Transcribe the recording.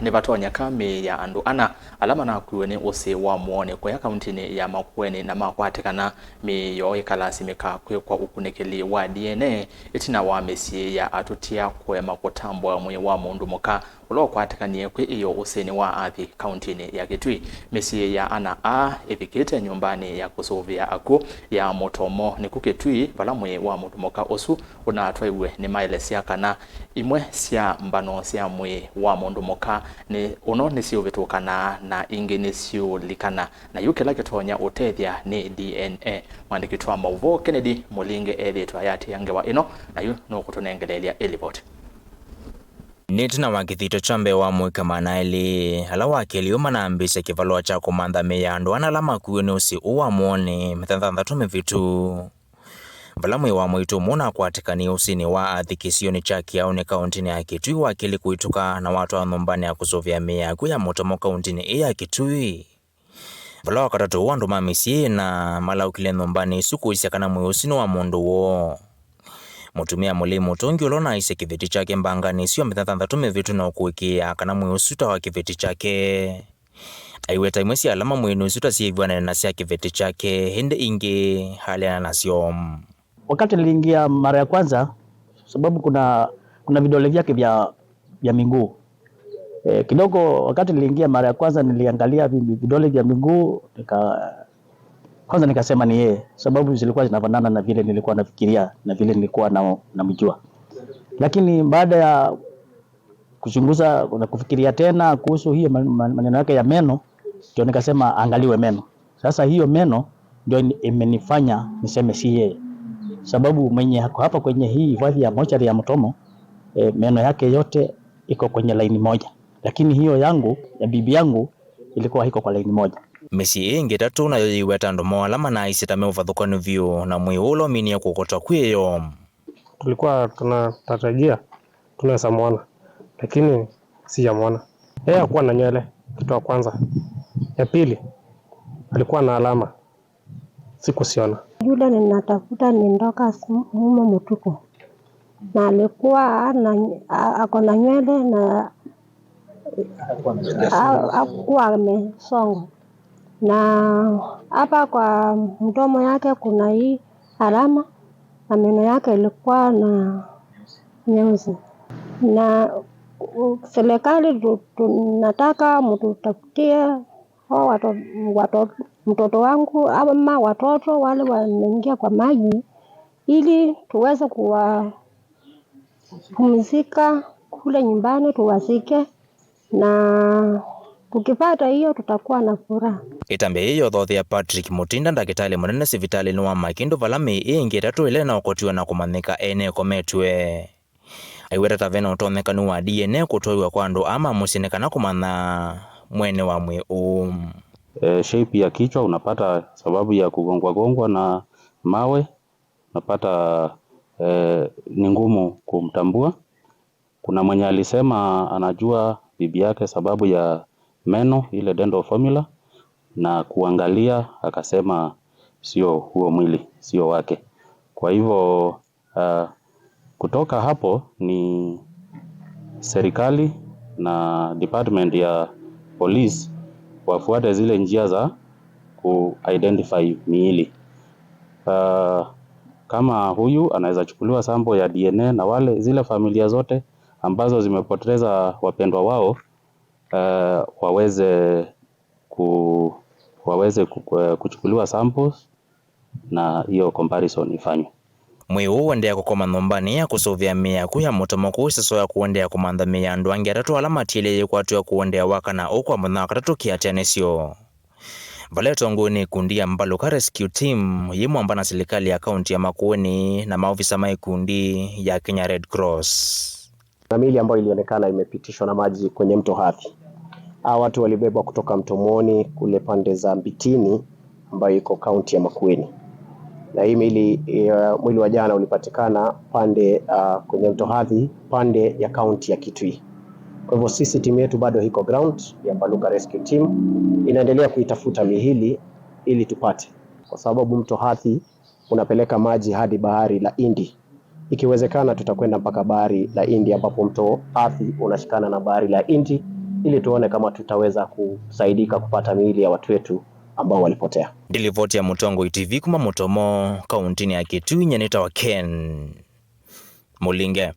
NIVATONYEKA me ya ANDU ana alama na kuweni ose wa MUUONI kwa ya KAUNTINI ya MAKWENI na MAKWATIKANA me yo IKALASIMIKA Kwikwa UKUNIKILI wa ITINA ITINA wa MISYI ya ATUTIA KUEMA KUTAMBUA MWII wa MUNDUMUKA UKWATIKANIE kwe iyo USINI wa ATHI KAUNTINI ya KITUI MISYI ya ana ifikite nyumbani ya kusuvia aku ya motomo ni KITUI vala MWII wa MUNDUMUKA osu unatwaiwe ni maelesya kana imwe sya mbano sya MWII wa MUNDUMUKA ni uno nisio vitukana na ingi nisio likana na yukela kitonya utethya ni DNA mwandikitwa mauvo Kennedy Mulinge editwa yati yangewa ino na yu no kutunengelelia elipoti Nitina wakithito chambe wa mwika manaili hala wakili manambise kivalua cha kumanda meyandu analama kuweni usi uwa MUUONI methanthanthatumi vitu vala MWII wa mwitu MAKWATIKANIE USINI wa ATHI kisioni cha kiauni kauntini ya KITUI wakili kuituka na watu wa numbani ya kusovya mea kuya motomo kauntini ya KITUI vala wakatatu wandu MISYI na malaukile numbani suku isiakana MWII USINI wa mundu wo mutumia mulimu tongi ulona ise kiviti chake mbangani sio methanthanthatumi vitu na ukuikia kana MWII usuta wa kiviti chake aiweta imwesi alama MWII usuta siivwana na sia kiviti chake hinde ingi hali na nasio. Wakati niliingia mara ya kwanza sababu kuna vidole vyake vya miguu. Kidogo wakati niliingia mara ya kwanza niliangalia vidole vya miguu kwanza nikasema ni yeye sababu zilikuwa zinafanana na vile nilikuwa nafikiria na vile nilikuwa namjua. Lakini baada ya kuchunguza na kufikiria tena kuhusu hiyo maneno yake ya meno ndio nikasema angaliwe meno. Sasa hiyo meno ndio imenifanya niseme si yeye. Sababu mwenye hapa kwenye hii hifadhi ya mochari ya Mutomo meno yake yote iko kwenye laini moja, lakini hiyo yangu ya bibi yangu ilikuwa hiko kwa laini moja. MISYI ingi tatu na yiweta ndomo alama na isitame uvathukani vyu na MWII ulo minia kukotwa kwiyo. Tulikuwa tunatarajia tunaweza muona lakini si ya muona. Yeye hakuwa na nywele kitu ya kwanza. Ya pili alikuwa na alama sikusiona. Yule ninatafuta ni ndoka mumo mutuko na alikuwa ako na nywele na hakuwa amesonga na hapa kwa mdomo yake kuna hii alama na meno yake ilikuwa na nyeusi na serikali tunataka mtutafutie mtoto wangu ama watoto wale wanaingia kwa maji ili tuweze kuwapumzika kule nyumbani tuwasike na tukipata hiyo tutakuwa na furaha. Itambe hiyo thothi ya Patrick Mutinda ndagitali munene sivitali ni wa Makindu vala MISYI ingi tatu ile na ukotiwa na kumanika ene kometwe aiweta tavena utonekanu wa DNA kutoiwa kwa andu ama musinekana kumana mwene wa MWII. Shape ya kichwa unapata sababu ya kugongwa na mawe, unapata ni ngumu kumtambua. Kuna mwenye alisema anajua bibi yake sababu ya meno ile dental formula na kuangalia akasema sio huo mwili, sio wake. Kwa hivyo kutoka hapo ni serikali na department ya police wafuate zile njia za ku-identify miili. Kama huyu anaweza chukuliwa sample ya DNA na zile zote ambazo zimepoteza wapendwa wao waweze kuchukuliwa samples na hiyo comparison ifanywe. MWII uendea kukoma numbani ya kusovya mea kuya Mutomo kuisaso ya kuendea kumanda mea andu angi atatu alama tile yukwatu ya kuendea wakana ukwa mwana wakatatu kiatianesio. Valeto nguni kundia Mbaluka Rescue Team yimu ambana serikali ya kaunti ya Makueni na maofisa maikundi ya Kenya Red Cross. Na miili ambayo ilionekana imepitishwa na maji kwenye mto Athi. Watu walibebwa kutoka mto MUUONI kule pande za Mbitini ambayo iko kaunti ya Makueni. Na hii mwili wa jana ulipatikana pande kwenye mto Athi pande ya kaunti ya KITUI. Kwa hivyo sisi timu yetu bado iko ground ya Mbaluka Rescue Team inaendelea kuitafuta miili ili tupate, kwa sababu mto Athi unapeleka maji hadi bahari la Hindi. Ikiwezekana tutakwenda mpaka bahari la Hindi ambapo mto Athi unashikana na bahari la Hindi ili tuone kama tutaweza kusaidika kupata miili ya watu wetu ambao walipotea. Ndilivoti ya Mutongo ITV kuma Mutomo, kauntini ya KITUI, Nitonya Ken Mulinge.